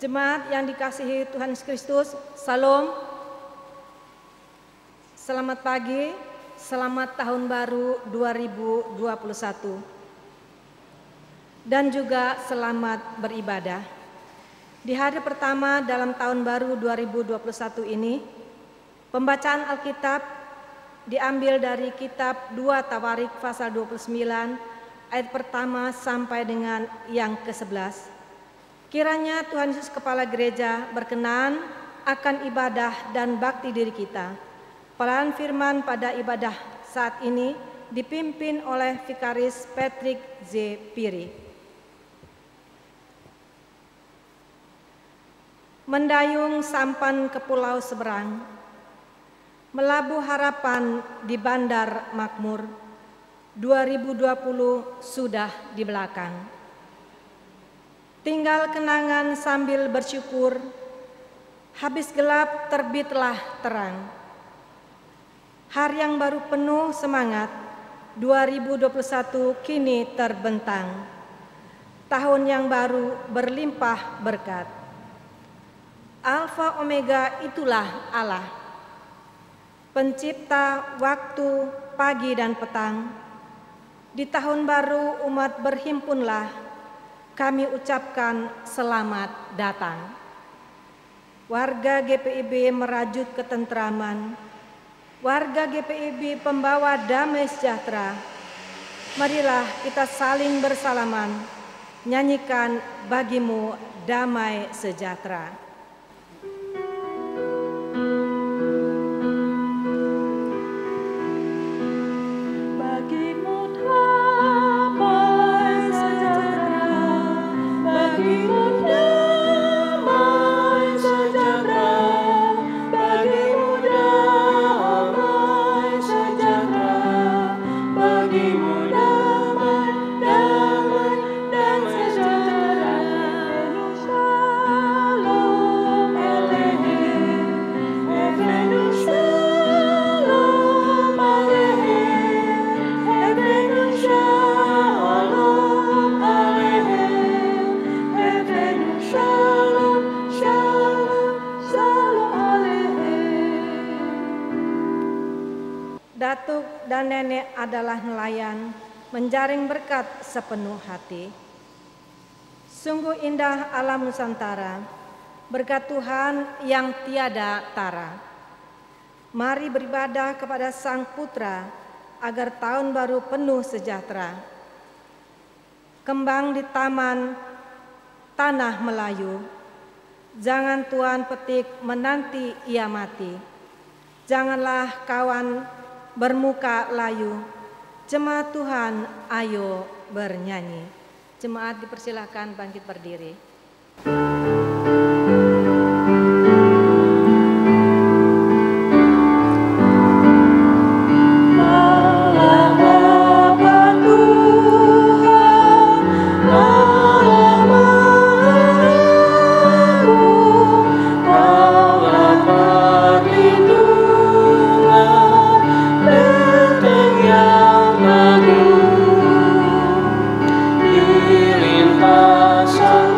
Jemaat yang dikasihi Tuhan Yesus Kristus, Salam. Selamat pagi, selamat tahun baru 2021. Dan juga selamat beribadah. Di hari pertama dalam tahun baru 2021 ini, pembacaan Alkitab diambil dari kitab 2 Tawarik pasal 29 ayat pertama sampai dengan yang ke-11. Kiranya Tuhan Yesus Kepala Gereja berkenan akan ibadah dan bakti diri kita. Pelayanan firman pada ibadah saat ini dipimpin oleh Vikaris Patrick Z. Piri. Mendayung sampan ke pulau seberang, melabuh harapan di Bandar Makmur, 2020 sudah di belakang. Tinggal kenangan sambil bersyukur, habis gelap terbitlah terang. Hari yang baru penuh semangat, 2021 kini terbentang. Tahun yang baru berlimpah berkat. Alfa Omega itulah Allah, pencipta waktu pagi dan petang. Di tahun baru umat berhimpunlah, kami ucapkan selamat datang. Warga GPIB merajut ketentraman, warga GPIB pembawa damai sejahtera. Marilah kita saling bersalaman, nyanyikan bagimu damai sejahtera. Datuk dan nenek adalah nelayan, menjaring berkat sepenuh hati. Sungguh indah alam Nusantara, berkat Tuhan yang tiada tara. Mari beribadah kepada Sang Putra, agar tahun baru penuh sejahtera. Kembang di taman tanah Melayu, jangan tuan petik menanti ia mati. Janganlah kawan bermuka layu, jemaat Tuhan ayo bernyanyi. Jemaat dipersilakan bangkit berdiri. Lintasan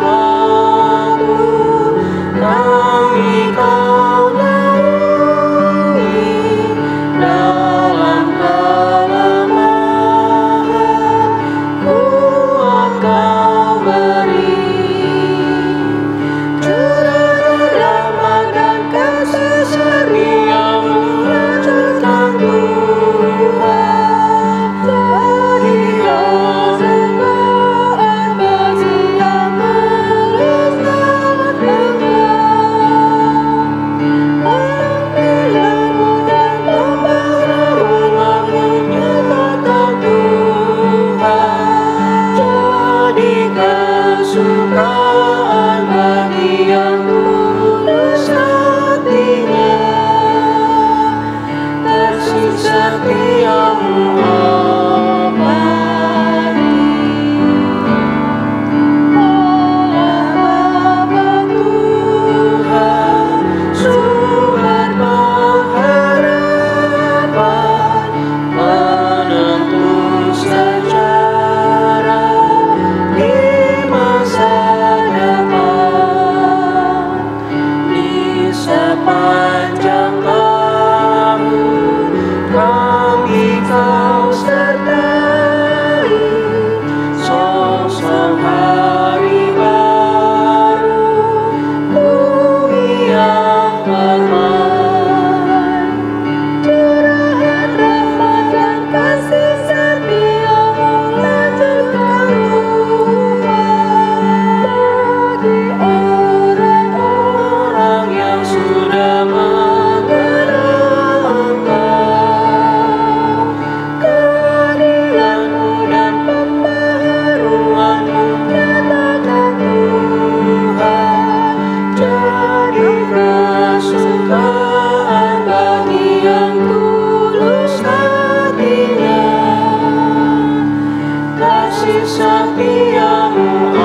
setiamu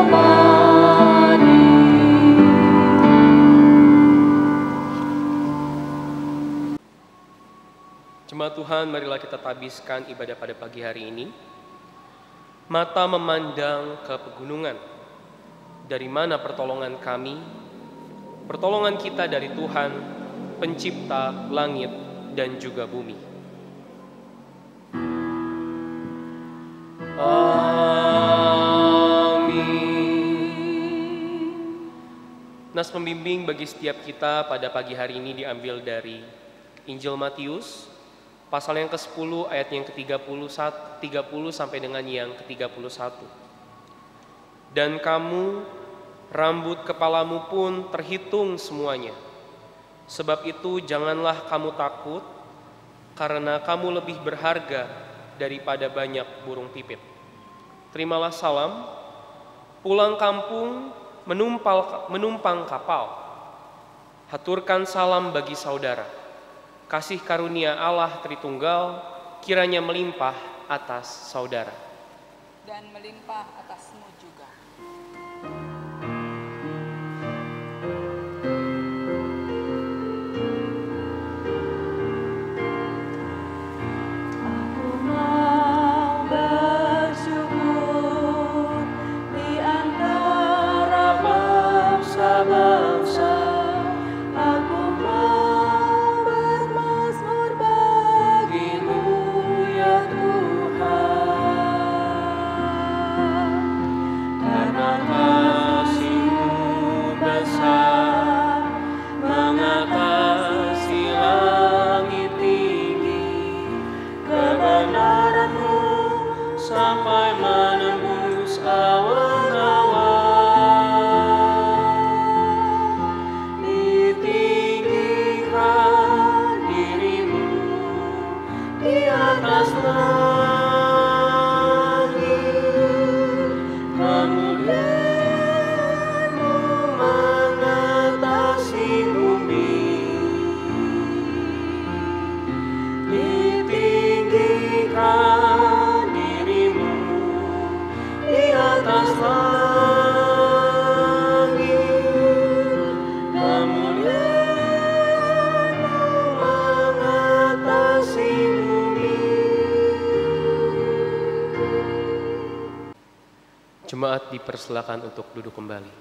abadi. Jemaat Tuhan, marilah kita tabiskan ibadah pada pagi hari ini. Mata memandang ke pegunungan. Dari mana pertolongan kami? Pertolongan kita dari Tuhan, pencipta langit dan juga bumi. Amin. Nas pembimbing bagi setiap kita pada pagi hari ini diambil dari Injil Matius, pasal yang ke-10 ayat yang ke-30 sampai dengan yang ke-31. Dan kamu, rambut kepalamu pun terhitung semuanya. Sebab itu janganlah kamu takut, karena kamu lebih berharga daripada banyak burung pipit. Terimalah salam, pulang kampung menumpang kapal. Haturkan salam bagi saudara. Kasih karunia Allah Tritunggal kiranya melimpah atas saudara. Dan melimpah atasmu juga. Aku mau bersyukur di antara bangsa-bangsa. Aku mau bermazmur bagimu ya Tuhan, karena kasih-Mu besar mengatasi langit tinggi, kebenaran-Mu sampai menembus awan-awan. Ditinggikan diri-Mu di atas langit, kemuliaan-Mu mengatasi bumi. Ditinggikan diri-Mu di atas langit, kemuliaan-Mu mengatasi bumi. Jemaat dipersilakan untuk duduk kembali.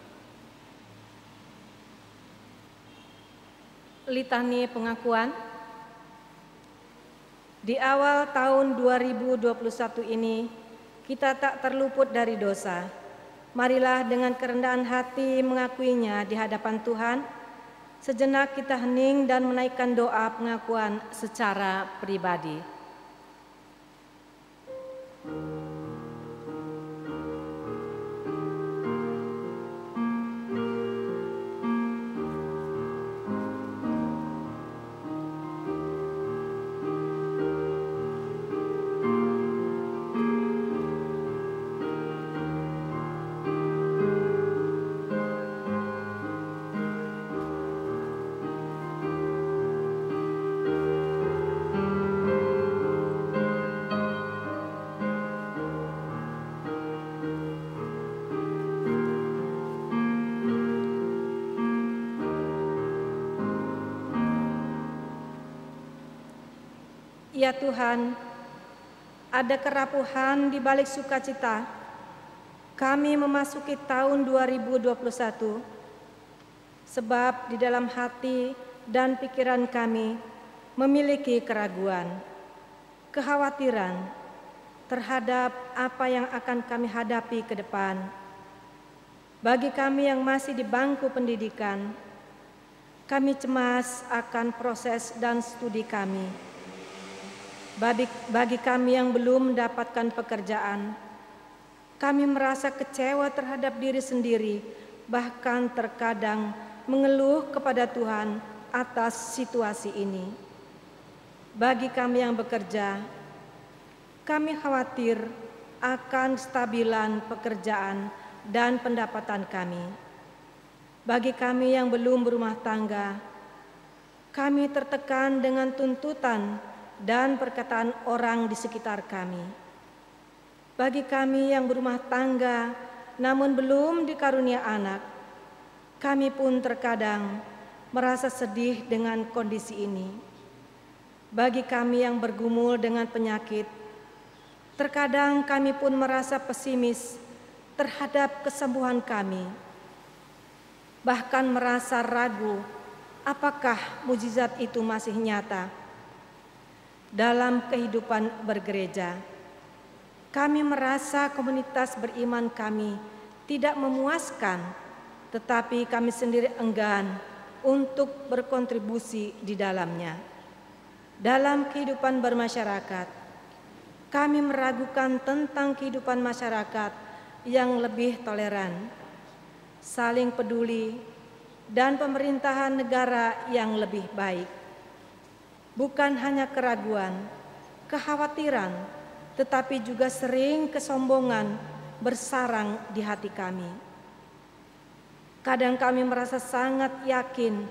Litani pengakuan. Di awal tahun 2021 ini, kita tak terluput dari dosa. Marilah dengan kerendahan hati mengakuinya di hadapan Tuhan. Sejenak kita hening dan menaikkan doa pengakuan secara pribadi. Ya Tuhan, ada kerapuhan di balik sukacita. Kami memasuki tahun 2021, sebab di dalam hati dan pikiran kami memiliki keraguan, kekhawatiran terhadap apa yang akan kami hadapi ke depan. Bagi kami yang masih di bangku pendidikan, kami cemas akan proses dan studi kami. Bagi kami yang belum mendapatkan pekerjaan, kami merasa kecewa terhadap diri sendiri, bahkan terkadang mengeluh kepada Tuhan atas situasi ini. Bagi kami yang bekerja, kami khawatir akan kestabilan pekerjaan dan pendapatan kami. Bagi kami yang belum berumah tangga, kami tertekan dengan tuntutan dan perkataan orang di sekitar kami. Bagi kami yang berumah tangga namun belum dikarunia anak, kami pun terkadang merasa sedih dengan kondisi ini. Bagi kami yang bergumul dengan penyakit, terkadang kami pun merasa pesimis terhadap kesembuhan kami. Bahkan merasa ragu apakah mujizat itu masih nyata. Dalam kehidupan bergereja, kami merasa komunitas beriman kami tidak memuaskan, tetapi kami sendiri enggan untuk berkontribusi di dalamnya. Dalam kehidupan bermasyarakat, kami meragukan tentang kehidupan masyarakat yang lebih toleran, saling peduli, dan pemerintahan negara yang lebih baik. Bukan hanya keraguan, kekhawatiran, tetapi juga sering kesombongan bersarang di hati kami. Kadang kami merasa sangat yakin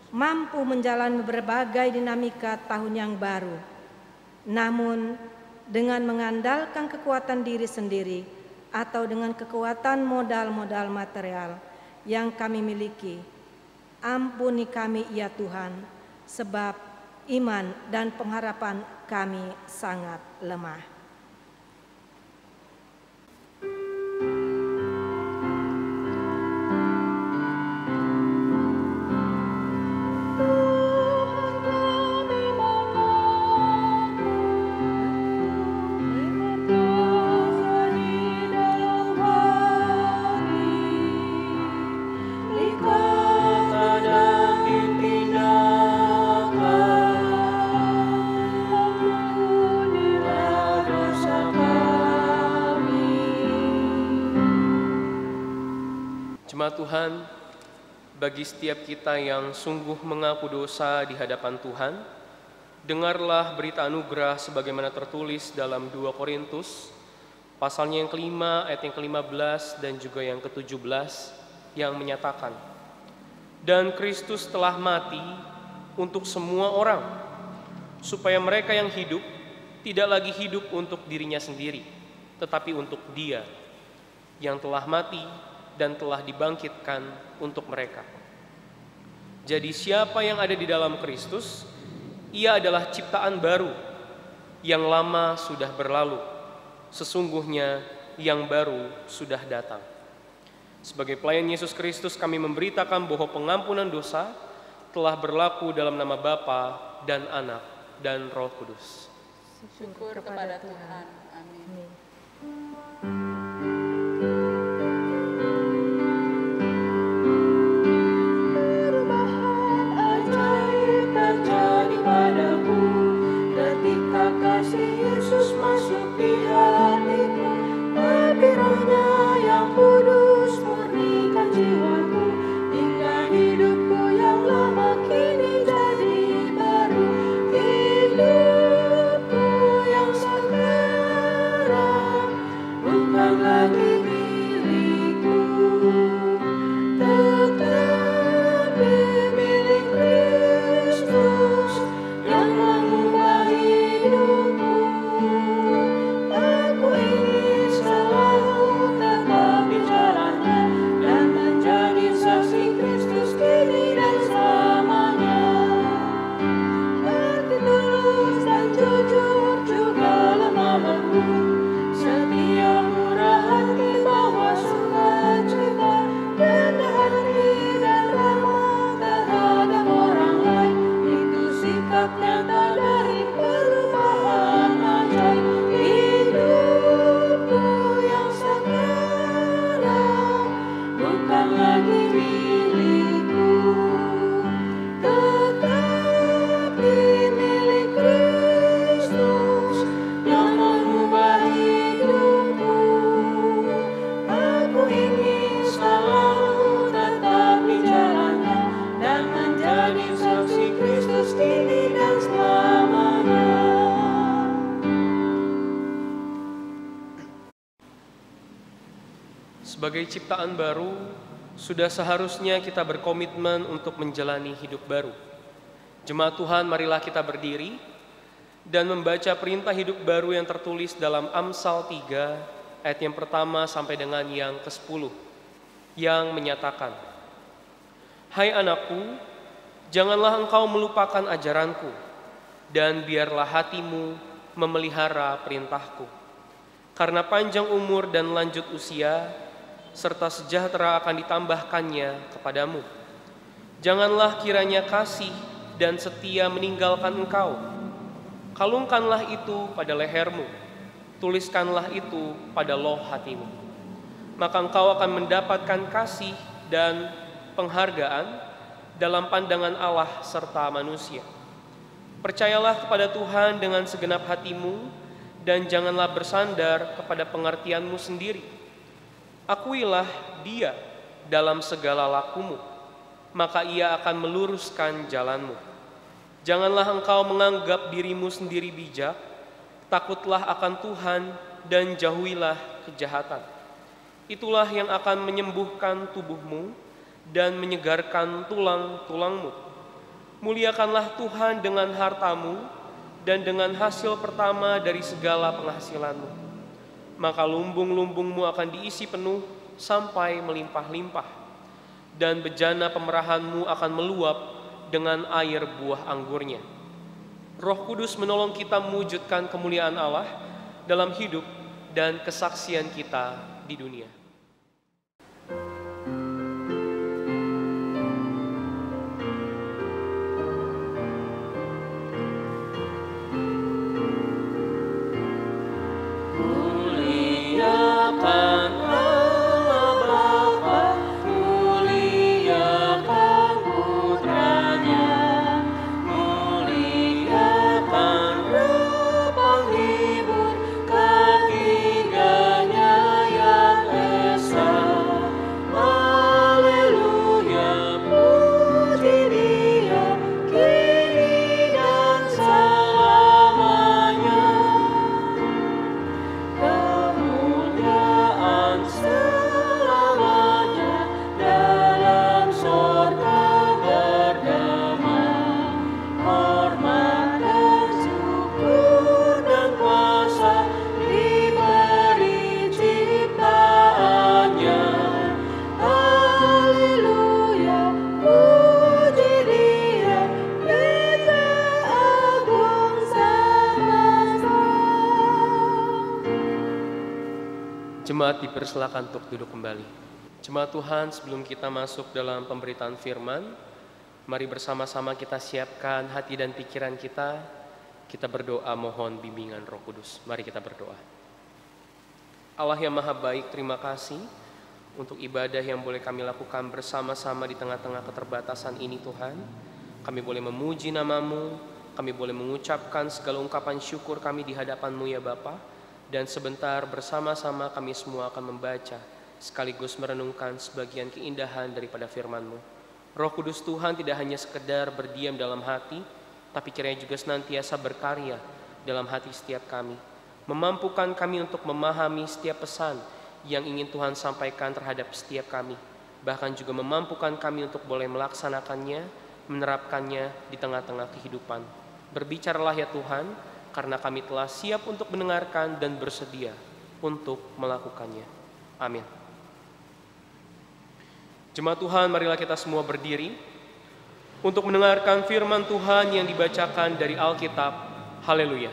mampu menjalani berbagai dinamika tahun yang baru. Namun dengan mengandalkan kekuatan diri sendiri atau dengan kekuatan modal-modal material yang kami miliki, ampuni kami ya Tuhan, sebab iman dan pengharapan kami sangat lemah. Jemaat Tuhan, bagi setiap kita yang sungguh mengaku dosa di hadapan Tuhan, dengarlah berita anugerah sebagaimana tertulis dalam 2 Korintus, pasalnya yang kelima, ayat yang ke-15 dan juga yang ke-17, yang menyatakan, "Dan Kristus telah mati untuk semua orang, supaya mereka yang hidup tidak lagi hidup untuk dirinya sendiri, tetapi untuk Dia yang telah mati dan telah dibangkitkan untuk mereka." Jadi siapa yang ada di dalam Kristus, ia adalah ciptaan baru, yang lama sudah berlalu, sesungguhnya yang baru sudah datang. Sebagai pelayan Yesus Kristus, kami memberitakan bahwa pengampunan dosa telah berlaku dalam nama Bapa dan Anak dan Roh Kudus. Syukur kepada Tuhan. Amin. Terjadi padaku ketika kasih Yesus masuk di hatiku, tapi Roh-Nya yang kudus murnikan jiwaku, hingga hidupku yang lama kini jadi baru. Hidupku yang sekarang bukan lagi milikku, tetapi milik Kristus yang mengubah hidupku. Aku ingin selalu tetap di jalannya dan menjadi saksi Kristus kini dan selamanya. Hati tulus dan jujur juga lemah lembut, setia murah hati bawa sukacita, rendah hati dan ramah terhadap orang lain. Itu sikap nyata dari perubahan ajaib. Hidupku yang sekarang bukan lagi milikku, tetapi milik Kristus yang mengubah hidupku. Aku ingin selalu tetap di jalannya dan menjadi saksi Kristus kini dan selamanya. Sebagai ciptaan baru, sudah seharusnya kita berkomitmen untuk menjalani hidup baru. Jemaat Tuhan, marilah kita berdiri dan membaca perintah hidup baru yang tertulis dalam Amsal 3 ayat yang pertama sampai dengan yang ke-10 yang menyatakan, "Hai anakku, janganlah engkau melupakan ajaranku, dan biarlah hatimu memelihara perintahku. Karena panjang umur dan lanjut usia, serta sejahtera akan ditambahkannya kepadamu. Janganlah kiranya kasih dan setia meninggalkan engkau. Kalungkanlah itu pada lehermu, tuliskanlah itu pada loh hatimu. Maka engkau akan mendapatkan kasih dan penghargaan dalam pandangan Allah serta manusia. Percayalah kepada Tuhan dengan segenap hatimu, dan janganlah bersandar kepada pengertianmu sendiri. Akuilah Dia dalam segala lakumu, maka Ia akan meluruskan jalanmu. Janganlah engkau menganggap dirimu sendiri bijak, takutlah akan Tuhan dan jauhilah kejahatan. Itulah yang akan menyembuhkan tubuhmu dan menyegarkan tulang-tulangmu. Muliakanlah Tuhan dengan hartamu dan dengan hasil pertama dari segala penghasilanmu. Maka lumbung-lumbungmu akan diisi penuh sampai melimpah-limpah, dan bejana pemerahanmu akan meluap dengan air buah anggurnya. Roh Kudus menolong kita mewujudkan kemuliaan Allah dalam hidup dan kesaksian kita di dunia. Jemaat dipersilakan untuk duduk kembali. Jemaat Tuhan, sebelum kita masuk dalam pemberitaan firman, mari bersama-sama kita siapkan hati dan pikiran kita. Kita berdoa mohon bimbingan Roh Kudus. Mari kita berdoa. Allah yang Maha Baik, terima kasih untuk ibadah yang boleh kami lakukan bersama-sama di tengah-tengah keterbatasan ini Tuhan. Kami boleh memuji nama-Mu, kami boleh mengucapkan segala ungkapan syukur kami di hadapan-Mu ya Bapa. Dan sebentar bersama-sama kami semua akan membaca sekaligus merenungkan sebagian keindahan daripada firman-Mu. Roh Kudus Tuhan tidak hanya sekedar berdiam dalam hati, tapi kiranya juga senantiasa berkarya dalam hati setiap kami, memampukan kami untuk memahami setiap pesan yang ingin Tuhan sampaikan terhadap setiap kami, bahkan juga memampukan kami untuk boleh melaksanakannya, menerapkannya di tengah-tengah kehidupan. Berbicaralah ya Tuhan, karena kami telah siap untuk mendengarkan dan bersedia untuk melakukannya. Amin. Jemaat Tuhan, marilah kita semua berdiri untuk mendengarkan firman Tuhan yang dibacakan dari Alkitab. Haleluya.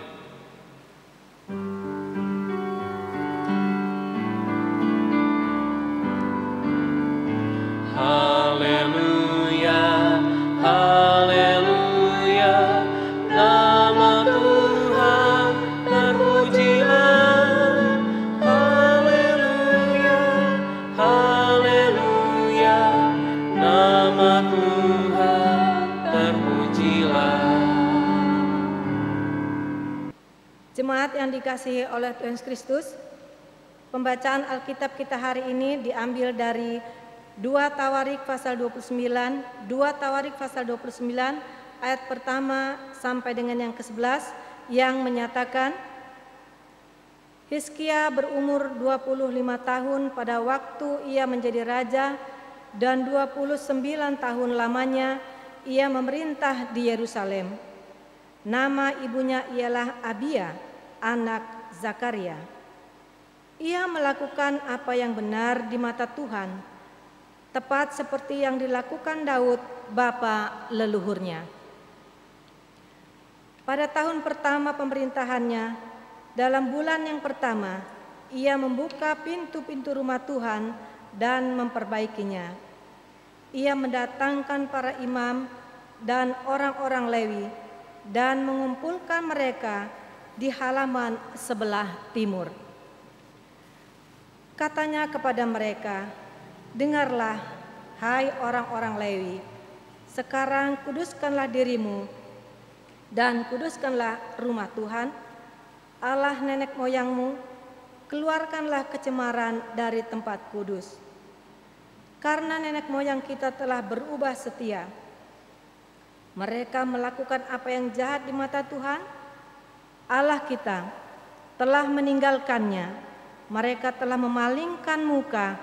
Haleluya, haleluya, nama Tuhan terpujilah. Haleluya, haleluya, nama Tuhan terpujilah. Jemaat yang dikasihi oleh Tuhan Yesus Kristus, pembacaan Alkitab kita hari ini diambil dari 2 Tawarik pasal 29, 2 Tawarik pasal 29 ayat pertama sampai dengan yang ke-11 yang menyatakan, Hizkia berumur 25 tahun pada waktu ia menjadi raja, dan 29 tahun lamanya ia memerintah di Yerusalem. Nama ibunya ialah Abia, anak Zakaria. Ia melakukan apa yang benar di mata Tuhan, tepat seperti yang dilakukan Daud, bapa leluhurnya. Pada tahun pertama pemerintahannya, dalam bulan yang pertama, ia membuka pintu-pintu rumah Tuhan dan memperbaikinya. Ia mendatangkan para imam dan orang-orang Lewi dan mengumpulkan mereka di halaman sebelah timur. Katanya kepada mereka, "Dengarlah, hai orang-orang Lewi, sekarang kuduskanlah dirimu dan kuduskanlah rumah Tuhan, Allah nenek moyangmu, keluarkanlah kecemaran dari tempat kudus. Karena nenek moyang kita telah berubah setia. Mereka melakukan apa yang jahat di mata Tuhan, Allah kita, telah meninggalkannya. Mereka telah memalingkan muka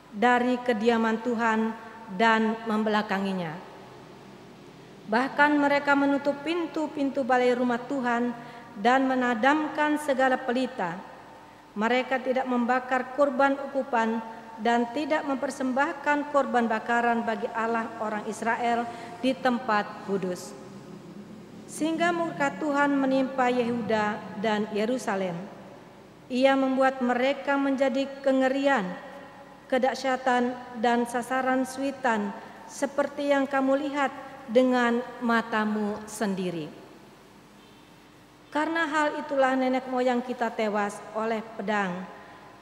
dari kediaman Tuhan dan membelakanginya. Bahkan mereka menutup pintu-pintu balai rumah Tuhan dan menadamkan segala pelita. Mereka tidak membakar kurban ukupan dan tidak mempersembahkan korban bakaran bagi Allah orang Israel di tempat kudus. Sehingga murka Tuhan menimpa Yehuda dan Yerusalem. Ia membuat mereka menjadi kengerian, kedahsyatan dan sasaran suitan seperti yang kamu lihat dengan matamu sendiri. Karena hal itulah nenek moyang kita tewas oleh pedang,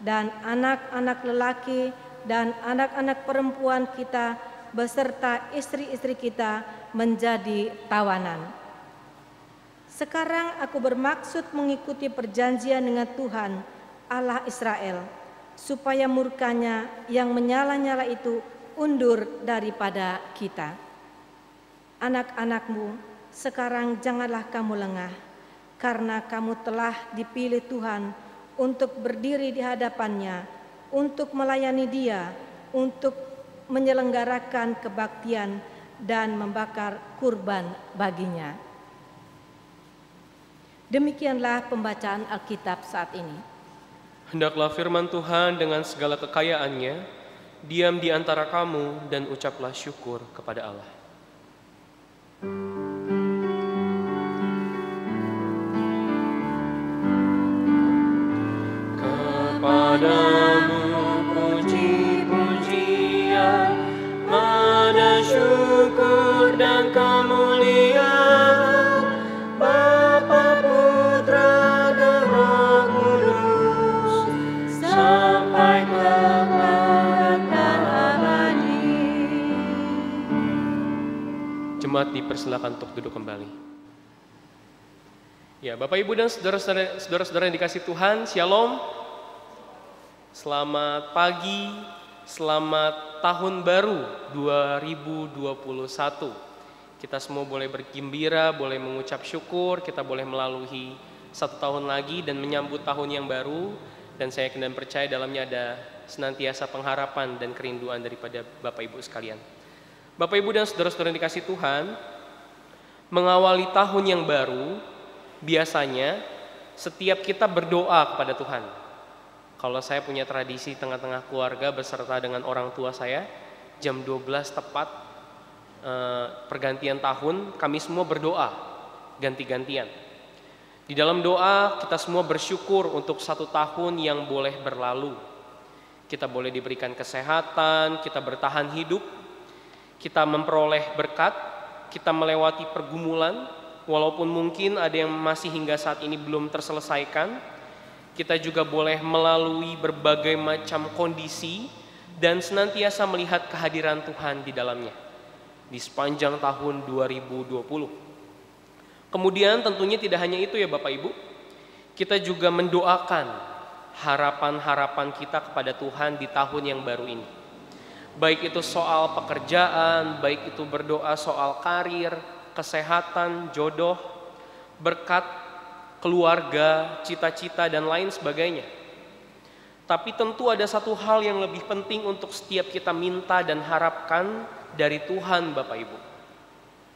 dan anak-anak lelaki dan anak-anak perempuan kita beserta istri-istri kita menjadi tawanan. Sekarang aku bermaksud mengikuti perjanjian dengan Tuhan, Allah Israel, supaya murkanya yang menyala-nyala itu undur daripada kita. Anak-anakmu, sekarang janganlah kamu lengah, karena kamu telah dipilih Tuhan untuk berdiri di hadapannya, untuk melayani Dia, untuk menyelenggarakan kebaktian dan membakar kurban baginya. Demikianlah pembacaan Alkitab saat ini. Hendaklah firman Tuhan dengan segala kekayaannya diam di antara kamu dan ucaplah syukur kepada Allah. Kepadamu puji-pujian, mana syukur dan kemuliaan, Bapa, Putra, dan Roh Kudus, sampai kelak dan abadi. Jemaat dipersilakan untuk duduk kembali. Ya, Bapak Ibu dan saudara-saudara yang dikasihi Tuhan, Shalom. Selamat pagi, selamat tahun baru 2021. Kita semua boleh bergembira, boleh mengucap syukur, kita boleh melalui satu tahun lagi dan menyambut tahun yang baru. Dan saya yakin dan percaya dalamnya ada senantiasa pengharapan dan kerinduan daripada Bapak Ibu sekalian. Bapak Ibu dan saudara-saudara yang dikasihi Tuhan, mengawali tahun yang baru, biasanya setiap kita berdoa kepada Tuhan. Kalau saya punya tradisi tengah-tengah keluarga beserta dengan orang tua saya, jam 12 tepat pergantian tahun, kami semua berdoa ganti-gantian. Di dalam doa kita semua bersyukur untuk satu tahun yang boleh berlalu. Kita boleh diberikan kesehatan, kita bertahan hidup, kita memperoleh berkat, kita melewati pergumulan, walaupun mungkin ada yang masih hingga saat ini belum terselesaikan. Kita juga boleh melalui berbagai macam kondisi dan senantiasa melihat kehadiran Tuhan di dalamnya di sepanjang tahun 2020. Kemudian tentunya tidak hanya itu ya Bapak Ibu, kita juga mendoakan harapan-harapan kita kepada Tuhan di tahun yang baru ini. Baik itu soal pekerjaan, baik itu berdoa soal karir, kesehatan, jodoh, berkat, keluarga, cita-cita dan lain sebagainya. Tapi tentu ada satu hal yang lebih penting untuk setiap kita minta dan harapkan dari Tuhan Bapak Ibu.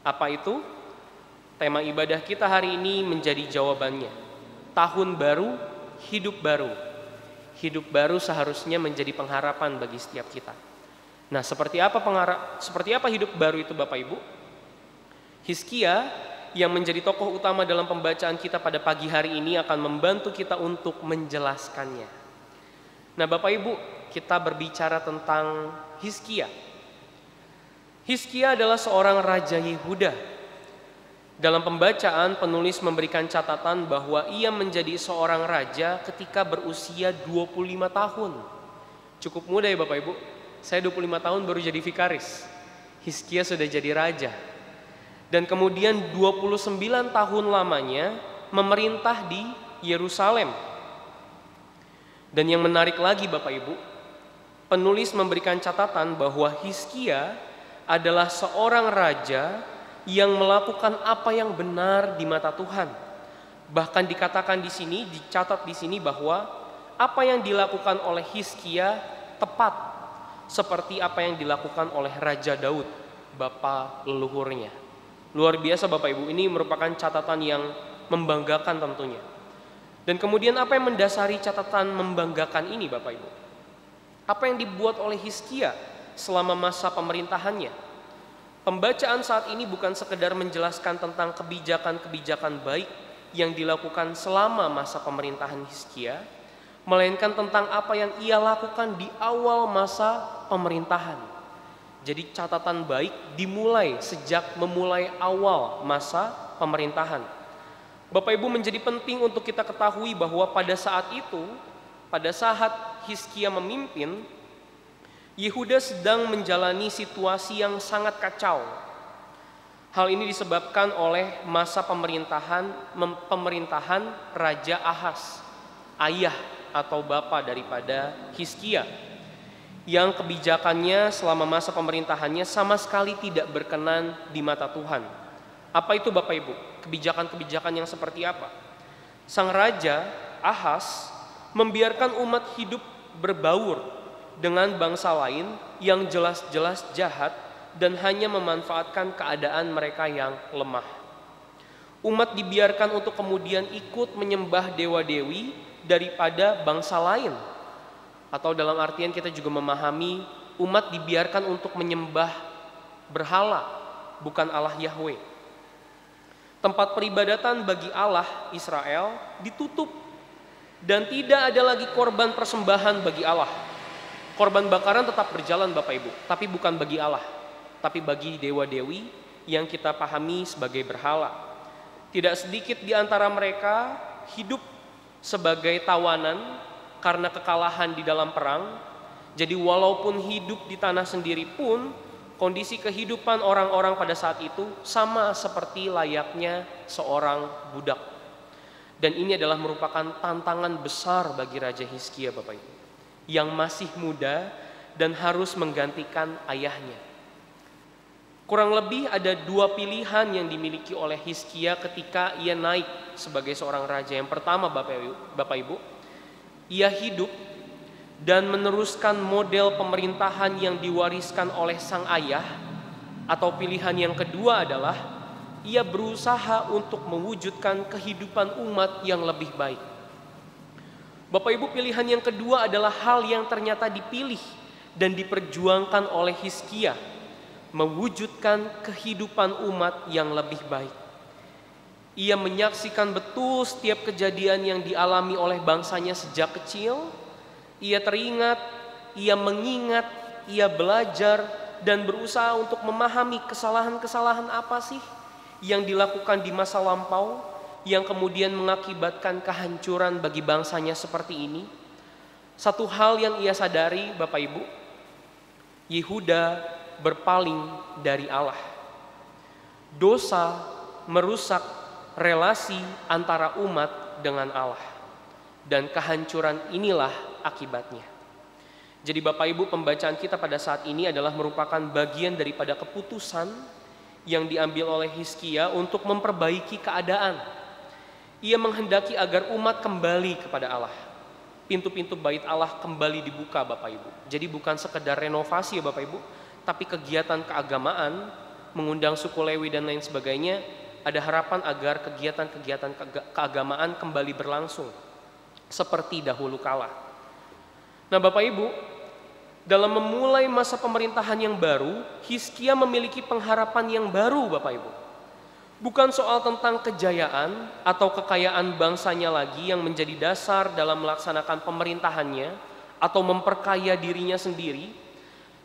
Apa itu? Tema ibadah kita hari ini menjadi jawabannya. Tahun baru, hidup baru. Hidup baru seharusnya menjadi pengharapan bagi setiap kita. Nah, seperti apa hidup baru itu Bapak Ibu? Hizkia yang menjadi tokoh utama dalam pembacaan kita pada pagi hari ini akan membantu kita untuk menjelaskannya. Nah, Bapak Ibu, kita berbicara tentang Hizkia. Hizkia adalah seorang raja Yehuda. Dalam pembacaan, penulis memberikan catatan bahwa ia menjadi seorang raja ketika berusia 25 tahun. Cukup muda ya Bapak Ibu. Saya 25 tahun baru jadi vikaris. Hizkia sudah jadi raja. Dan kemudian 29 tahun lamanya memerintah di Yerusalem. Dan yang menarik lagi Bapak Ibu, penulis memberikan catatan bahwa Hizkia adalah seorang raja yang melakukan apa yang benar di mata Tuhan. Bahkan dikatakan di sini, dicatat di sini bahwa apa yang dilakukan oleh Hizkia tepat seperti apa yang dilakukan oleh Raja Daud, bapa leluhurnya. Luar biasa Bapak Ibu, ini merupakan catatan yang membanggakan tentunya. Dan kemudian apa yang mendasari catatan membanggakan ini Bapak Ibu? Apa yang dibuat oleh Hizkia selama masa pemerintahannya? Pembacaan saat ini bukan sekedar menjelaskan tentang kebijakan-kebijakan baik yang dilakukan selama masa pemerintahan Hizkia, melainkan tentang apa yang ia lakukan di awal masa pemerintahan. Jadi catatan baik dimulai sejak memulai awal masa pemerintahan. Bapak Ibu, menjadi penting untuk kita ketahui bahwa pada saat itu, pada saat Hizkia memimpin, Yehuda sedang menjalani situasi yang sangat kacau. Hal ini disebabkan oleh masa pemerintahan Raja Ahaz, ayah atau bapa daripada Hizkia, yang kebijakannya selama masa pemerintahannya sama sekali tidak berkenan di mata Tuhan. Apa itu Bapak Ibu? Kebijakan-kebijakan yang seperti apa? Sang Raja Ahaz membiarkan umat hidup berbaur dengan bangsa lain yang jelas-jelas jahat dan hanya memanfaatkan keadaan mereka yang lemah. Umat dibiarkan untuk kemudian ikut menyembah dewa-dewi daripada bangsa lain. Atau dalam artian kita juga memahami umat dibiarkan untuk menyembah berhala, bukan Allah Yahweh. Tempat peribadatan bagi Allah Israel ditutup dan tidak ada lagi korban persembahan bagi Allah. Korban bakaran tetap berjalan Bapak Ibu, tapi bukan bagi Allah, tapi bagi dewa-dewi yang kita pahami sebagai berhala. Tidak sedikit di antara mereka hidup sebagai tawanan karena kekalahan di dalam perang. Jadi walaupun hidup di tanah sendiri pun, kondisi kehidupan orang-orang pada saat itu sama seperti layaknya seorang budak. Dan ini adalah merupakan tantangan besar bagi Raja Hizkia Bapak Ibu, yang masih muda dan harus menggantikan ayahnya. Kurang lebih ada dua pilihan yang dimiliki oleh Hizkia ketika ia naik sebagai seorang raja. Yang pertama Bapak Ibu, ia hidup dan meneruskan model pemerintahan yang diwariskan oleh sang ayah. Atau pilihan yang kedua adalah ia berusaha untuk mewujudkan kehidupan umat yang lebih baik. Bapak Ibu, pilihan yang kedua adalah hal yang ternyata dipilih dan diperjuangkan oleh Hizkia, mewujudkan kehidupan umat yang lebih baik. Ia menyaksikan betul setiap kejadian yang dialami oleh bangsanya sejak kecil. Ia teringat, ia mengingat, ia belajar dan berusaha untuk memahami kesalahan-kesalahan apa sih yang dilakukan di masa lampau, yang kemudian mengakibatkan kehancuran bagi bangsanya seperti ini. Satu hal yang ia sadari Bapak Ibu, Yehuda berpaling dari Allah. Dosa merusak relasi antara umat dengan Allah, dan kehancuran inilah akibatnya. Jadi Bapak Ibu, pembacaan kita pada saat ini adalah merupakan bagian daripada keputusan yang diambil oleh Hizkia untuk memperbaiki keadaan. Ia menghendaki agar umat kembali kepada Allah. Pintu-pintu bait Allah kembali dibuka Bapak Ibu. Jadi bukan sekedar renovasi ya Bapak Ibu, tapi kegiatan keagamaan, mengundang suku Lewi dan lain sebagainya, ada harapan agar kegiatan-kegiatan keagamaan kembali berlangsung seperti dahulu kala. Nah Bapak Ibu, dalam memulai masa pemerintahan yang baru, Hizkia memiliki pengharapan yang baru Bapak Ibu. Bukan soal tentang kejayaan atau kekayaan bangsanya lagi yang menjadi dasar dalam melaksanakan pemerintahannya atau memperkaya dirinya sendiri,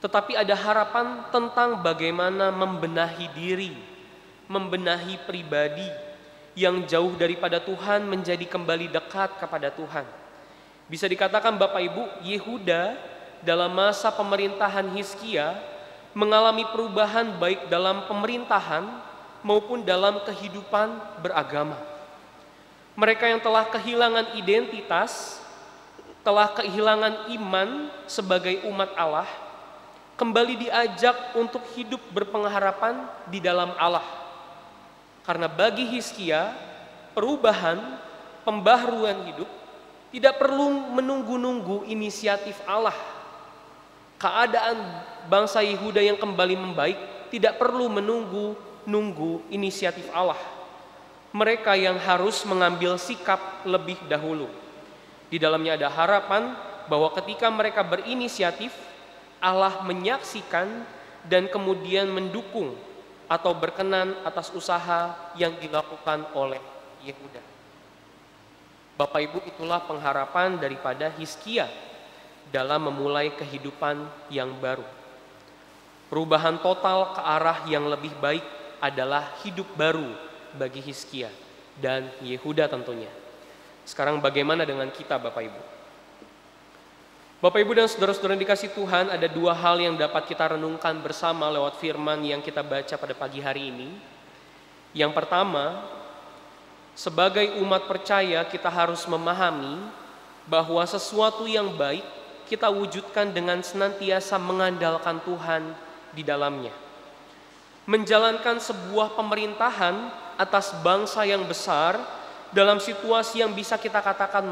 tetapi ada harapan tentang bagaimana membenahi diri, membenahi pribadi yang jauh daripada Tuhan menjadi kembali dekat kepada Tuhan. Bisa dikatakan Bapak Ibu, Yehuda dalam masa pemerintahan Hizkia mengalami perubahan baik dalam pemerintahan maupun dalam kehidupan beragama. Mereka yang telah kehilangan identitas, telah kehilangan iman sebagai umat Allah, kembali diajak untuk hidup berpengharapan di dalam Allah. Karena bagi Hizkia, perubahan, pembaharuan hidup tidak perlu menunggu-nunggu inisiatif Allah. Keadaan bangsa Yehuda yang kembali membaik tidak perlu menunggu inisiatif Allah. Mereka yang harus mengambil sikap lebih dahulu. Di dalamnya ada harapan bahwa ketika mereka berinisiatif, Allah menyaksikan dan kemudian mendukung atau berkenan atas usaha yang dilakukan oleh Yehuda. Bapak Ibu, itulah pengharapan daripada Hizkia dalam memulai kehidupan yang baru. Perubahan total ke arah yang lebih baik adalah hidup baru bagi Hizkia dan Yehuda tentunya. Sekarang bagaimana dengan kita Bapak Ibu? Bapak Ibu dan saudara-saudara yang dikasih Tuhan, ada dua hal yang dapat kita renungkan bersama lewat firman yang kita baca pada pagi hari ini. Yang pertama, sebagai umat percaya kita harus memahami bahwa sesuatu yang baik kita wujudkan dengan senantiasa mengandalkan Tuhan di dalamnya. Menjalankan sebuah pemerintahan atas bangsa yang besar dalam situasi yang bisa kita katakan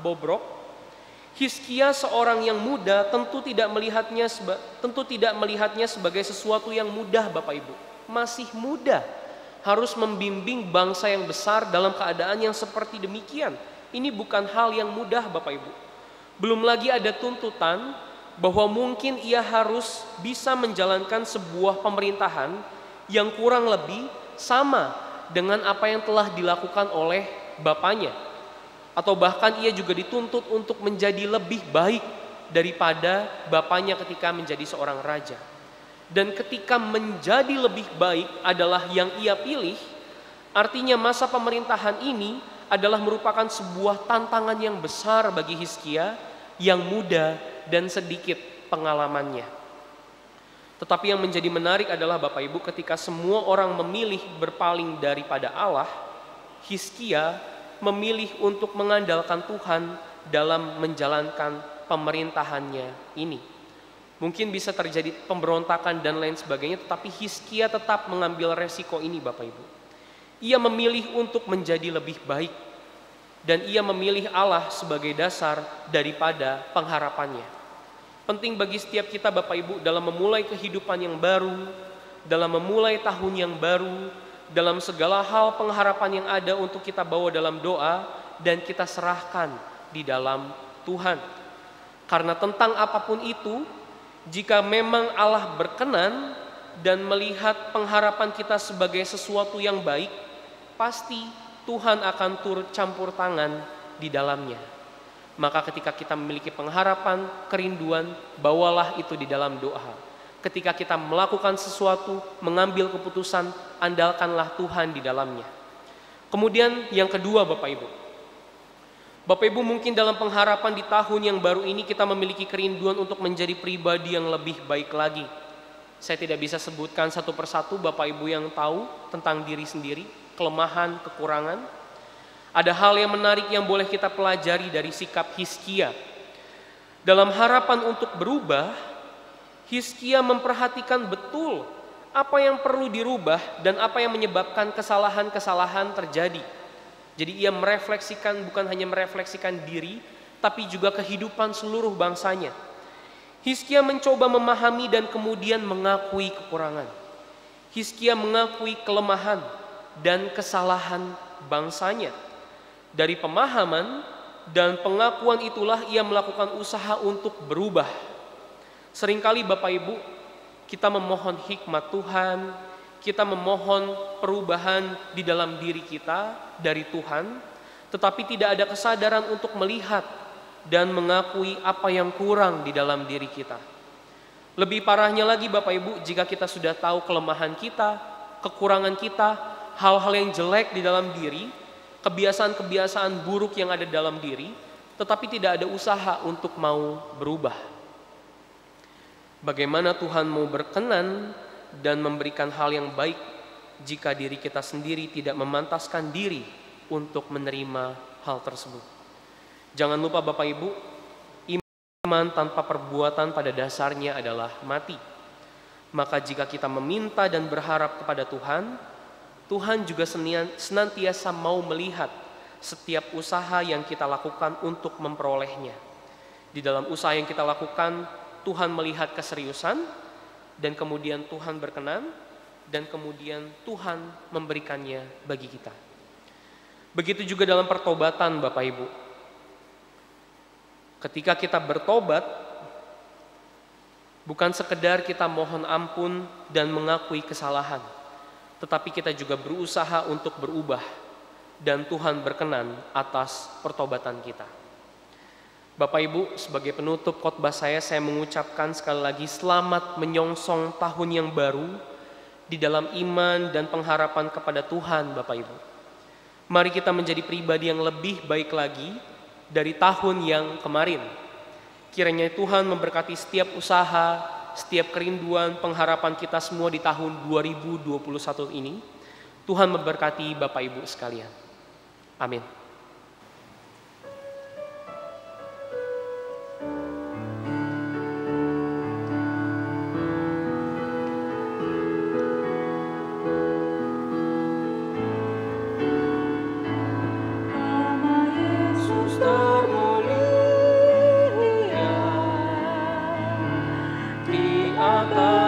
bobrok. Hizkia seorang yang muda tentu tidak melihatnya sebagai sesuatu yang mudah Bapak Ibu. Masih muda, harus membimbing bangsa yang besar dalam keadaan yang seperti demikian. Ini bukan hal yang mudah Bapak Ibu. Belum lagi ada tuntutan bahwa mungkin ia harus bisa menjalankan sebuah pemerintahan yang kurang lebih sama dengan apa yang telah dilakukan oleh bapaknya. Atau bahkan ia juga dituntut untuk menjadi lebih baik daripada bapaknya ketika menjadi seorang raja. Dan ketika menjadi lebih baik adalah yang ia pilih, artinya masa pemerintahan ini adalah merupakan sebuah tantangan yang besar bagi Hizkia yang muda dan sedikit pengalamannya. Tetapi yang menjadi menarik adalah Bapak Ibu, ketika semua orang memilih berpaling daripada Allah, Hizkia memilih untuk mengandalkan Tuhan dalam menjalankan pemerintahannya ini. Mungkin bisa terjadi pemberontakan dan lain sebagainya, tetapi Hizkia tetap mengambil resiko ini Bapak Ibu. Ia memilih untuk menjadi lebih baik, dan ia memilih Allah sebagai dasar daripada pengharapannya. Penting bagi setiap kita Bapak Ibu dalam memulai kehidupan yang baru, dalam memulai tahun yang baru, dalam segala hal pengharapan yang ada untuk kita bawa dalam doa dan kita serahkan di dalam Tuhan. Karena tentang apapun itu, jika memang Allah berkenan dan melihat pengharapan kita sebagai sesuatu yang baik, pasti Tuhan akan turut campur tangan di dalamnya. Maka ketika kita memiliki pengharapan, kerinduan, bawalah itu di dalam doa. Ketika kita melakukan sesuatu, mengambil keputusan, andalkanlah Tuhan di dalamnya. Kemudian yang kedua Bapak Ibu. Bapak Ibu, mungkin dalam pengharapan di tahun yang baru ini kita memiliki kerinduan untuk menjadi pribadi yang lebih baik lagi. Saya tidak bisa sebutkan satu persatu Bapak Ibu yang tahu tentang diri sendiri, kelemahan, kekurangan. Ada hal yang menarik yang boleh kita pelajari dari sikap Hizkia. Dalam harapan untuk berubah, Hizkia memperhatikan betul apa yang perlu dirubah dan apa yang menyebabkan kesalahan-kesalahan terjadi. Jadi ia merefleksikan, bukan hanya merefleksikan diri, tapi juga kehidupan seluruh bangsanya. Hizkia mencoba memahami dan kemudian mengakui kekurangan. Hizkia mengakui kelemahan, dan kesalahan bangsanya. Dari pemahaman dan pengakuan itulah ia melakukan usaha untuk berubah. Seringkali Bapak Ibu, kita memohon hikmat Tuhan, kita memohon perubahan di dalam diri kita dari Tuhan, tetapi tidak ada kesadaran untuk melihat dan mengakui apa yang kurang di dalam diri kita. Lebih parahnya lagi Bapak Ibu, jika kita sudah tahu kelemahan kita, kekurangan kita, hal-hal yang jelek di dalam diri, kebiasaan-kebiasaan buruk yang ada dalam diri, tetapi tidak ada usaha untuk mau berubah. Bagaimana Tuhan mau berkenan dan memberikan hal yang baik jika diri kita sendiri tidak memantaskan diri untuk menerima hal tersebut? Jangan lupa Bapak Ibu, iman tanpa perbuatan pada dasarnya adalah mati. Maka jika kita meminta dan berharap kepada Tuhan, Tuhan juga senantiasa mau melihat setiap usaha yang kita lakukan untuk memperolehnya. Di dalam usaha yang kita lakukan, Tuhan melihat keseriusan, dan kemudian Tuhan berkenan, dan kemudian Tuhan memberikannya bagi kita. Begitu juga dalam pertobatan Bapak Ibu. Ketika kita bertobat, bukan sekedar kita mohon ampun dan mengakui kesalahan, tetapi kita juga berusaha untuk berubah, dan Tuhan berkenan atas pertobatan kita. Bapak Ibu, sebagai penutup khotbah saya mengucapkan sekali lagi selamat menyongsong tahun yang baru di dalam iman dan pengharapan kepada Tuhan Bapak Ibu. Mari kita menjadi pribadi yang lebih baik lagi dari tahun yang kemarin. Kiranya Tuhan memberkati setiap usaha, setiap kerinduan, pengharapan kita semua di tahun 2021 ini. Tuhan memberkati Bapak Ibu sekalian. Amin. Dan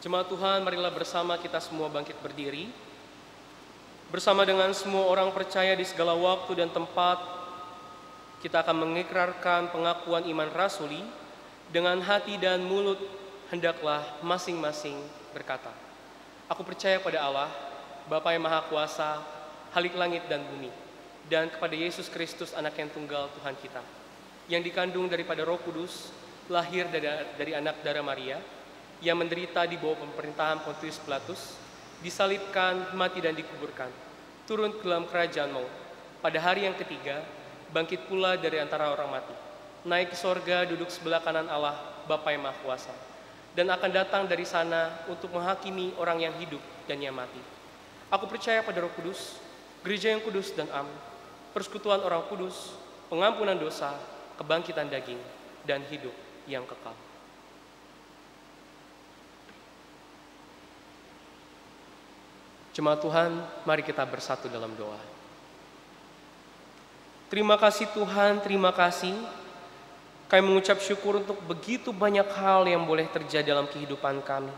Jemaat Tuhan, marilah bersama kita semua bangkit berdiri. Bersama dengan semua orang percaya di segala waktu dan tempat, kita akan mengikrarkan pengakuan iman rasuli dengan hati dan mulut. Hendaklah masing-masing berkata, aku percaya pada Allah, Bapa yang Maha Kuasa, Khalik langit dan bumi, dan kepada Yesus Kristus, anak yang tunggal Tuhan kita, yang dikandung daripada Roh Kudus, lahir dari anak darah Maria, yang menderita di bawah pemerintahan Pontius Pilatus, disalibkan, mati dan dikuburkan, turun ke dalam kerajaan maut, pada hari yang ketiga, bangkit pula dari antara orang mati, naik ke sorga, duduk sebelah kanan Allah, Bapa yang Maha Kuasa, dan akan datang dari sana untuk menghakimi orang yang hidup dan yang mati. Aku percaya pada Roh Kudus, gereja yang kudus dan am, persekutuan orang kudus, pengampunan dosa, kebangkitan daging, dan hidup yang kekal. Jemaat Tuhan, mari kita bersatu dalam doa. Terima kasih Tuhan, terima kasih. Kami mengucap syukur untuk begitu banyak hal yang boleh terjadi dalam kehidupan kami.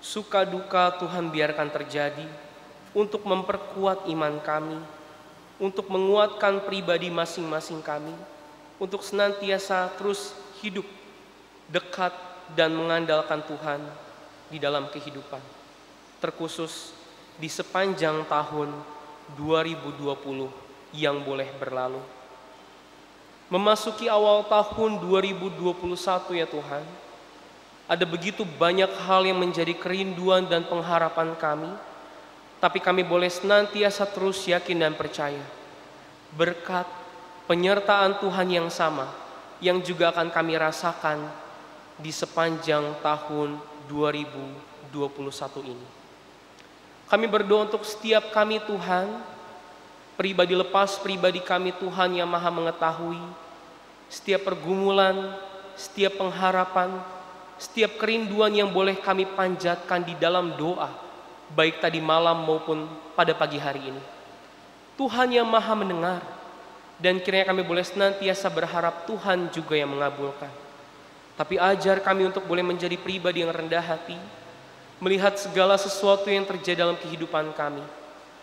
Suka duka Tuhan biarkan terjadi untuk memperkuat iman kami, untuk menguatkan pribadi masing-masing kami, untuk senantiasa terus hidup dekat dan mengandalkan Tuhan di dalam kehidupan. Terkhusus di sepanjang tahun 2020 yang boleh berlalu. Memasuki awal tahun 2021 ya Tuhan, ada begitu banyak hal yang menjadi kerinduan dan pengharapan kami, tapi kami boleh senantiasa terus yakin dan percaya berkat penyertaan Tuhan yang sama yang juga akan kami rasakan di sepanjang tahun 2021 ini. Kami berdoa untuk setiap kami Tuhan, pribadi lepas pribadi kami Tuhan yang Maha mengetahui setiap pergumulan, setiap pengharapan, setiap kerinduan yang boleh kami panjatkan di dalam doa, baik tadi malam maupun pada pagi hari ini. Tuhan yang Maha mendengar, dan kiranya kami boleh senantiasa berharap Tuhan juga yang mengabulkan. Tapi ajar kami untuk boleh menjadi pribadi yang rendah hati, melihat segala sesuatu yang terjadi dalam kehidupan kami.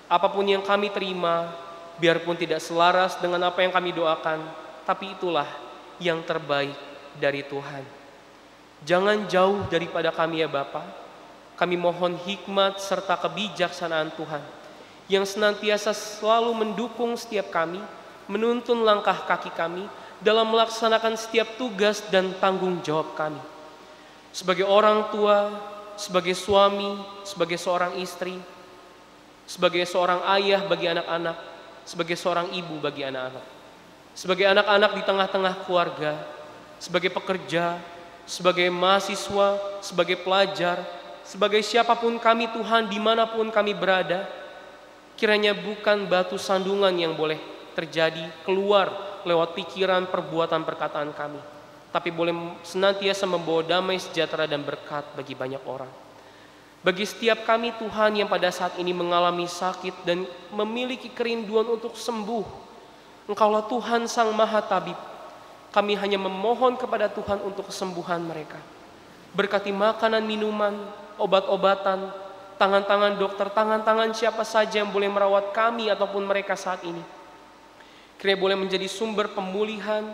Apapun yang kami terima, biarpun tidak selaras dengan apa yang kami doakan, tapi itulah yang terbaik dari Tuhan. Jangan jauh daripada kami ya Bapa. Kami mohon hikmat serta kebijaksanaan Tuhan yang senantiasa selalu mendukung setiap kami, menuntun langkah kaki kami dalam melaksanakan setiap tugas dan tanggung jawab kami. Sebagai orang tua, sebagai suami, sebagai seorang istri, sebagai seorang ayah bagi anak-anak, sebagai seorang ibu bagi anak-anak, sebagai anak-anak di tengah-tengah keluarga, sebagai pekerja, sebagai mahasiswa, sebagai pelajar, sebagai siapapun kami Tuhan dimanapun kami berada, kiranya bukan batu sandungan yang boleh terjadi keluar lewat pikiran, perbuatan, perkataan kami, tapi boleh senantiasa membawa damai, sejahtera dan berkat bagi banyak orang. Bagi setiap kami Tuhan yang pada saat ini mengalami sakit dan memiliki kerinduan untuk sembuh, Engkaulah Tuhan Sang Maha Tabib. Kami hanya memohon kepada Tuhan untuk kesembuhan mereka. Berkati makanan, minuman, obat-obatan, tangan-tangan dokter, tangan-tangan siapa saja yang boleh merawat kami ataupun mereka saat ini. Kiranya boleh menjadi sumber pemulihan,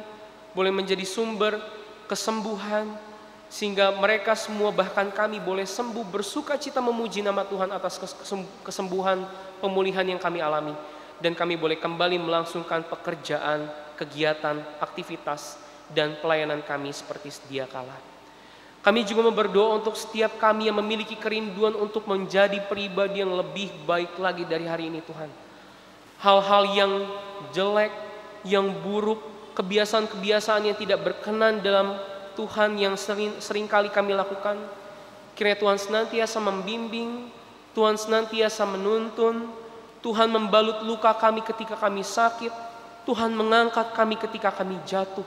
boleh menjadi sumber kesembuhan, sehingga mereka semua bahkan kami boleh sembuh bersuka cita memuji nama Tuhan atas kesembuhan, pemulihan yang kami alami. Dan kami boleh kembali melangsungkan pekerjaan, kegiatan, aktivitas, dan pelayanan kami seperti sedia kala. Kami juga berdoa untuk setiap kami yang memiliki kerinduan untuk menjadi pribadi yang lebih baik lagi dari hari ini Tuhan. Hal-hal yang jelek, yang buruk, kebiasaan-kebiasaan yang tidak berkenan dalam Tuhan yang seringkali kami lakukan, kiranya Tuhan senantiasa membimbing, Tuhan senantiasa menuntun, Tuhan membalut luka kami ketika kami sakit, Tuhan mengangkat kami ketika kami jatuh.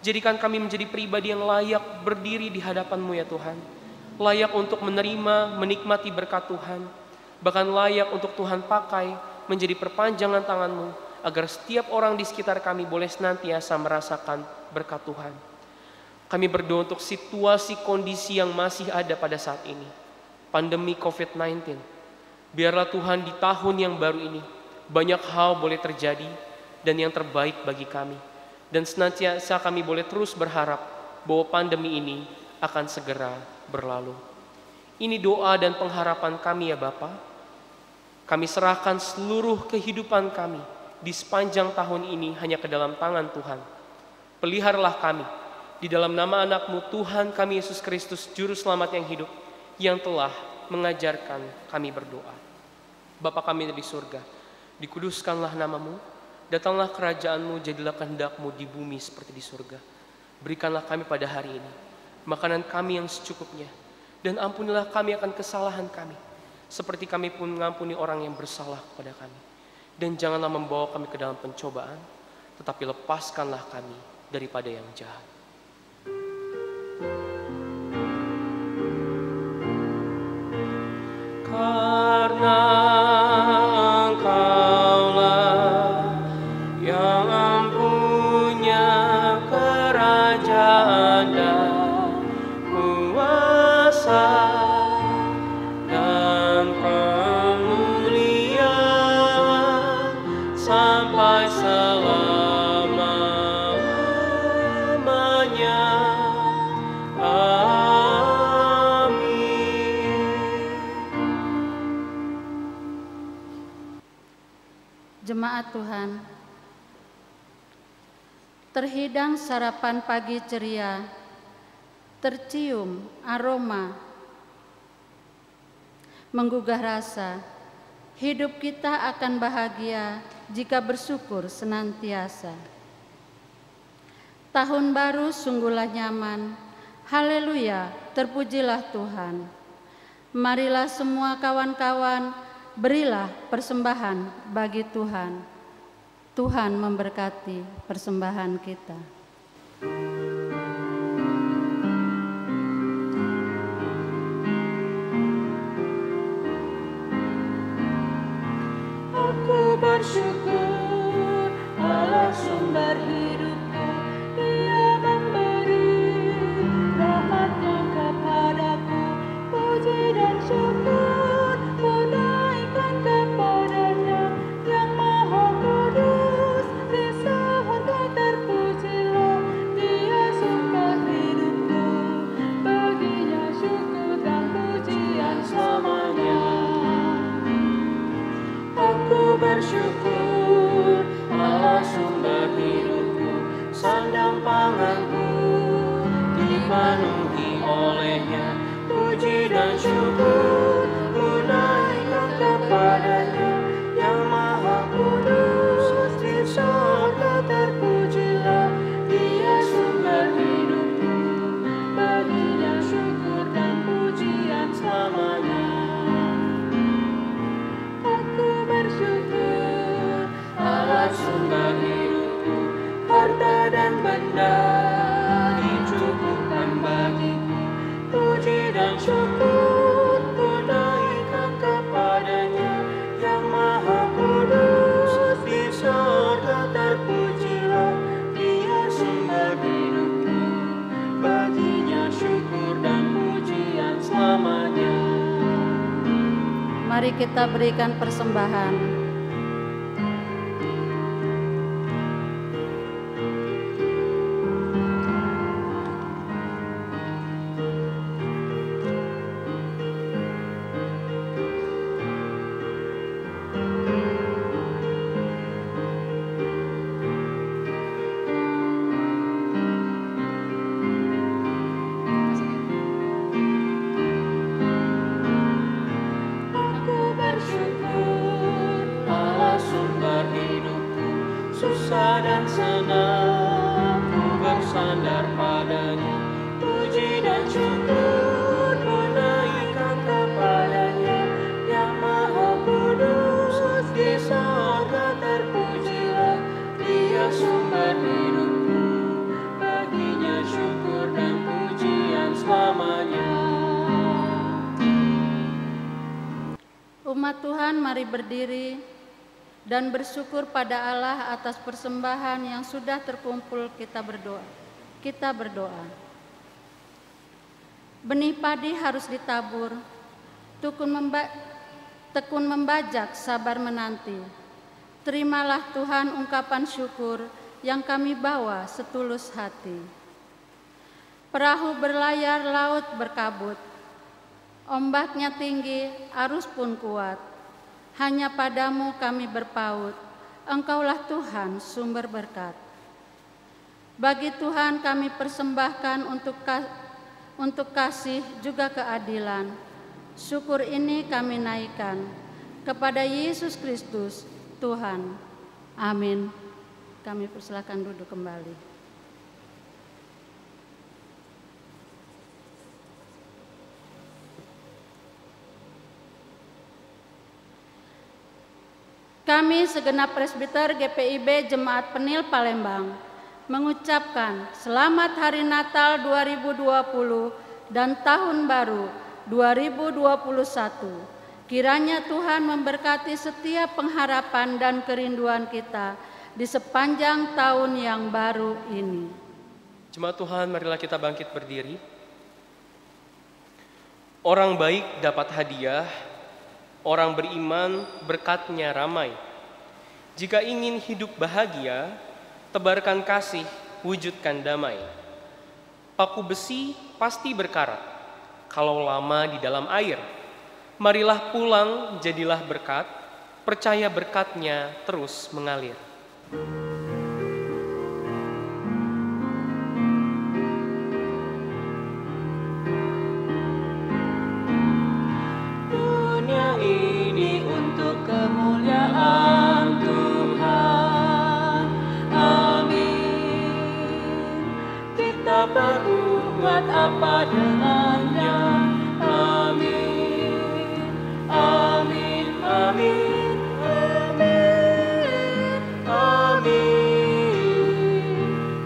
Jadikan kami menjadi pribadi yang layak berdiri di hadapan-Mu ya Tuhan. Layak untuk menerima, menikmati berkat Tuhan. Bahkan layak untuk Tuhan pakai menjadi perpanjangan tangan-Mu, agar setiap orang di sekitar kami boleh senantiasa merasakan berkat Tuhan. Kami berdoa untuk situasi kondisi yang masih ada pada saat ini, pandemi COVID-19. Biarlah Tuhan di tahun yang baru ini banyak hal boleh terjadi dan yang terbaik bagi kami. Dan senantiasa kami boleh terus berharap bahwa pandemi ini akan segera berlalu. Ini doa dan pengharapan kami ya Bapa. Kami serahkan seluruh kehidupan kami di sepanjang tahun ini hanya ke dalam tangan Tuhan. Peliharalah kami di dalam nama anak-Mu Tuhan kami Yesus Kristus, Juru Selamat yang hidup, yang telah mengajarkan kami berdoa. Bapa kami di surga, dikuduskanlah nama-Mu, datanglah kerajaan-Mu, jadilah kehendak-Mu di bumi seperti di surga. Berikanlah kami pada hari ini makanan kami yang secukupnya, dan ampunilah kami akan kesalahan kami, seperti kami pun mengampuni orang yang bersalah kepada kami. Dan janganlah membawa kami ke dalam pencobaan, tetapi lepaskanlah kami daripada yang jahat. Karena Engkaulah yang empunya kerajaan dan kuasa dan kemuliaan sampai selama-lamanya. Jemaat Tuhan, terhidang sarapan pagi ceria, tercium aroma, menggugah rasa. Hidup kita akan bahagia jika bersyukur senantiasa. Tahun baru sungguhlah nyaman, haleluya, terpujilah Tuhan. Marilah semua kawan-kawan, berilah persembahan bagi Tuhan. Tuhan memberkati persembahan kita. Aku bersyukur Allah sumber hidupku, Dia memberi rahmat-Nya kepadaku. Puji dan syukur tunaikan kepada-Nya yang Maha Kudus, di surga terpujilah. Dia sumber hidupku, baginya syukur dan pujian selamanya. Aku bersyukur Allah sumber hidupku, sandang panganku dipenuhi oleh-Nya. Puji dan syukur tunaikan kepada-Nya yang Maha Kudus, di surga terpujilah. Dia sumber hidupku, baginya syukur dan pujian selamanya. Bersyukur Allah sumber hidupku, harta dan benda dicukupkan bagiku. Puji dan syukur tunaikan kepada-Nya yang Maha Kudus, di surga terpujilah. Dia sumber hidupku, baginya syukur dan pujian selamanya. Mari kita berikan persembahan. Susah dan senang ku bersandar pada-Nya. Puji dan syukur tunaikan kepada-Nya yang Maha Kudus, di surga terpujilah. Dia sumber hidupku, baginya syukur dan pujian selamanya. Umat Tuhan, mari berdiri dan bersyukur pada Allah atas persembahan yang sudah terkumpul. Kita berdoa. Benih padi harus ditabur, tekun membajak, sabar menanti. Terimalah Tuhan ungkapan syukur yang kami bawa setulus hati. Perahu berlayar, laut berkabut, ombaknya tinggi, arus pun kuat. Hanya padamu kami berpaut, Engkaulah Tuhan sumber berkat. Bagi Tuhan kami persembahkan untuk kasih juga keadilan. Syukur ini kami naikkan kepada Yesus Kristus Tuhan. Amin. Kami persilakan duduk kembali. Kami segenap presbiter GPIB Jemaat Penil Palembang mengucapkan selamat Hari Natal 2020 dan Tahun Baru 2021. Kiranya Tuhan memberkati setiap pengharapan dan kerinduan kita di sepanjang tahun yang baru ini. Jemaat Tuhan, marilah kita bangkit berdiri. Orang baik dapat hadiah, orang beriman berkatnya ramai. Jika ingin hidup bahagia, tebarkan kasih, wujudkan damai. Paku besi pasti berkarat, kalau lama di dalam air. Marilah pulang, jadilah berkat, percaya berkatnya terus mengalir. Dunia ini untuk kemuliaan Tuhan. Amin. Kita berbuat apa dengannya? Amin. Amin. Amin. Amin. Amin.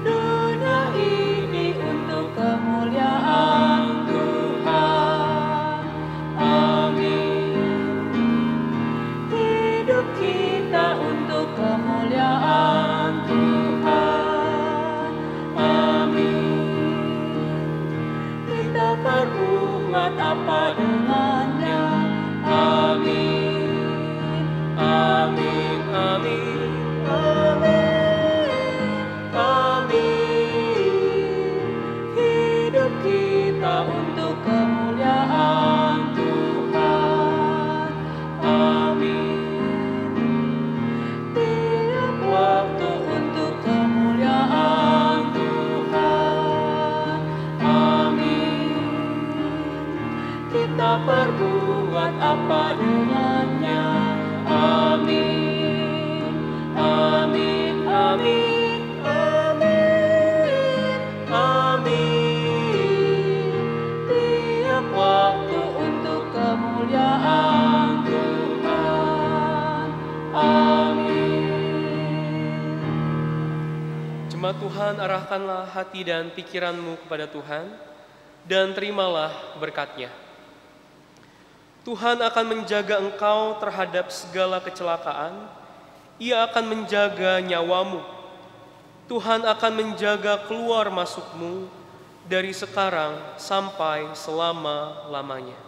Dunia ini untuk kemuliaan Tuhan. Amin. Hidup kita untuk kemuliaan Tuhan. Amin. Kita berbuat apa dengannya? Amin. Amin. Amin. Amin. Amin. Hidup kita untuk kemuliaan Tuhan. Amin. Tiap waktu untuk kemuliaan Tuhan. Amin. Kita berbuat apa dengannya? Amin. Amin. Amin. Amin. Amin. Tiap waktu untuk kemuliaan Tuhan. Amin. Jemaat Tuhan, arahkanlah hati dan pikiranmu kepada Tuhan, dan terimalah berkat-Nya. Tuhan akan menjaga engkau terhadap segala kecelakaan. Ia akan menjaga nyawamu. Tuhan akan menjaga keluar masukmu dari sekarang sampai selama-lamanya.